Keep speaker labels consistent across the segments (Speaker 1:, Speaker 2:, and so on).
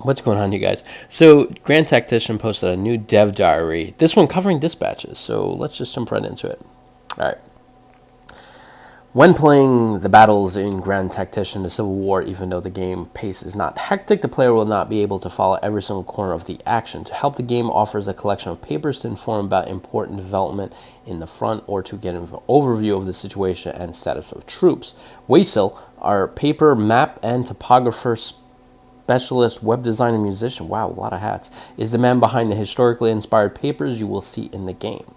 Speaker 1: What's going on, you guys? So, Grand Tactician posted a new dev diary, this one covering dispatches, so let's just jump right into it. Alright. When playing the battles in Grand Tactician, the Civil War, even though the game pace is not hectic, the player will not be able to follow every single corner of the action. To help, the game offers a collection of papers to inform about important development in the front or to get an overview of the situation and status of troops. Wasil, our paper, map, and topographer specialist, web designer, musician, wow, a lot of hats, is the man behind the historically inspired papers you will see in the game.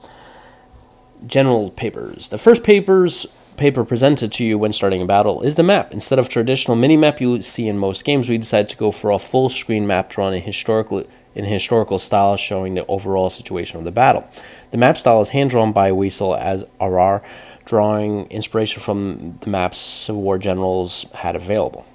Speaker 1: General papers. The first paper presented to you when starting a battle is the map. Instead of traditional mini-map you see in most games, we decided to go for a full screen map drawn in historical style, showing the overall situation of the battle. The map style is hand-drawn by Wasil as RR, drawing inspiration from the maps Civil War generals had available,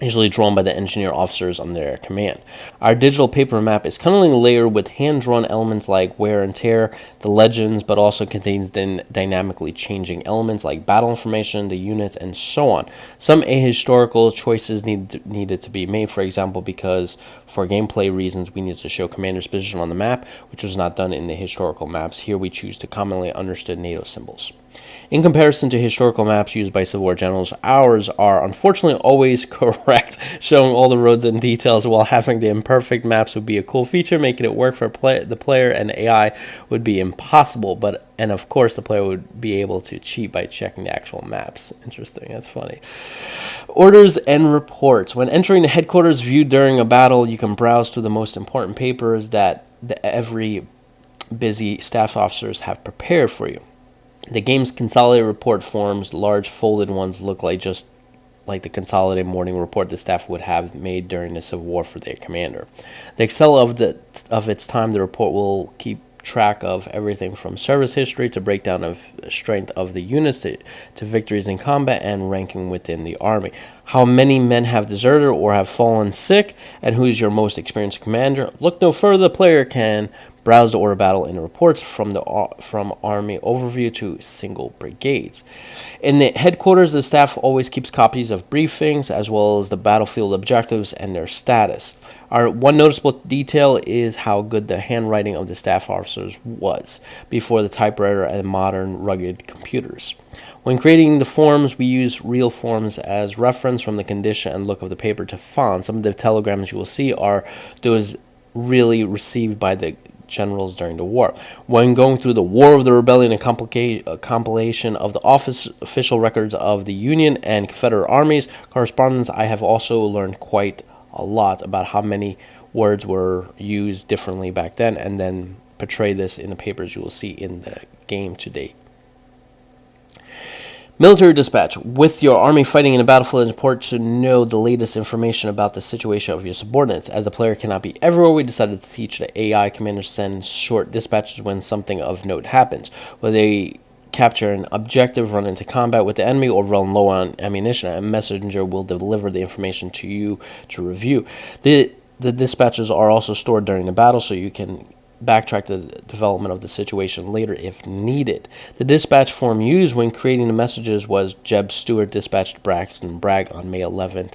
Speaker 1: usually drawn by the engineer officers under their command. Our digital paper map is cunningly layered with hand-drawn elements like wear and tear, the legends, but also contains dynamically changing elements like battle information, the units, and so on. Some ahistorical choices needed to be made, for example, because for gameplay reasons we needed to show commander's position on the map, which was not done in the historical maps. Here we choose to commonly understood NATO symbols. In comparison to historical maps used by Civil War generals, ours are unfortunately always correct, showing all the roads and details. While having the imperfect maps would be a cool feature, making it work for the player and AI would be impossible, and of course the player would be able to cheat by checking the actual maps. Interesting, that's funny. Orders and reports. When entering the headquarters view during a battle, you can browse through the most important papers that every busy staff officers have prepared for you. The game's consolidated report forms, large folded ones, look like just like the consolidated morning report the staff would have made during the Civil War for their commander. The Excel of its time, the report will keep track of everything from service history to breakdown of strength of the units to victories in combat and ranking within the army. How many men have deserted or have fallen sick, and who is your most experienced commander? Look no further. The player can browse the order battle in the reports from army overview to single brigades. In the headquarters, the staff always keeps copies of briefings as well as the battlefield objectives and their status. Our one noticeable detail is how good the handwriting of the staff officers was before the typewriter and modern rugged computers. When creating the forms, we use real forms as reference from the condition and look of the paper to font. Some of the telegrams you will see are those really received by the generals during the war. When going through the War of the Rebellion, a compilation of the official records of the Union and Confederate armies correspondence, I have also learned quite a lot about how many words were used differently back then, and then portray this in the papers you will see in the game today. Military dispatch. With your army fighting in a battlefield, it's important to know the latest information about the situation of your subordinates. As the player cannot be everywhere, we decided to teach the AI commander send short dispatches when something of note happens. Whether they capture an objective, run into combat with the enemy, or run low on ammunition, a messenger will deliver the information to you to review. The dispatches are also stored during the battle, so you can backtrack the development of the situation later if needed. The dispatch form used when creating the messages was Jeb Stuart dispatched Braxton Bragg on May 11th,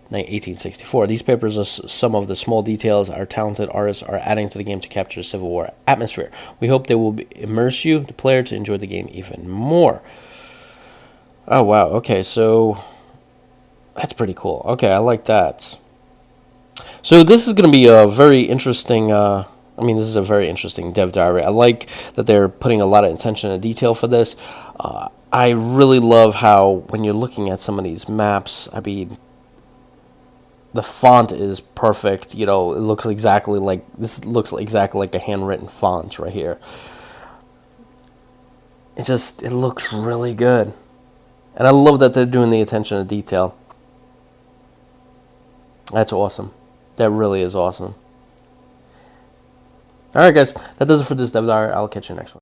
Speaker 1: 1864. These papers are some of the small details our talented artists are adding to the game to capture the Civil War atmosphere. We hope they will immerse you, the player, to enjoy the game even more. Oh, wow. Okay, so that's pretty cool. Okay, I like that. So this is going to be a very interesting... this is a very interesting dev diary. I like that they're putting a lot of attention and detail for this. I really love how when you're looking at some of these maps, the font is perfect. You know, it looks exactly like a handwritten font right here. It looks really good. And I love that they're doing the attention to detail. That's awesome. That really is awesome. Alright guys, that does it for this dev diary. I'll catch you next one.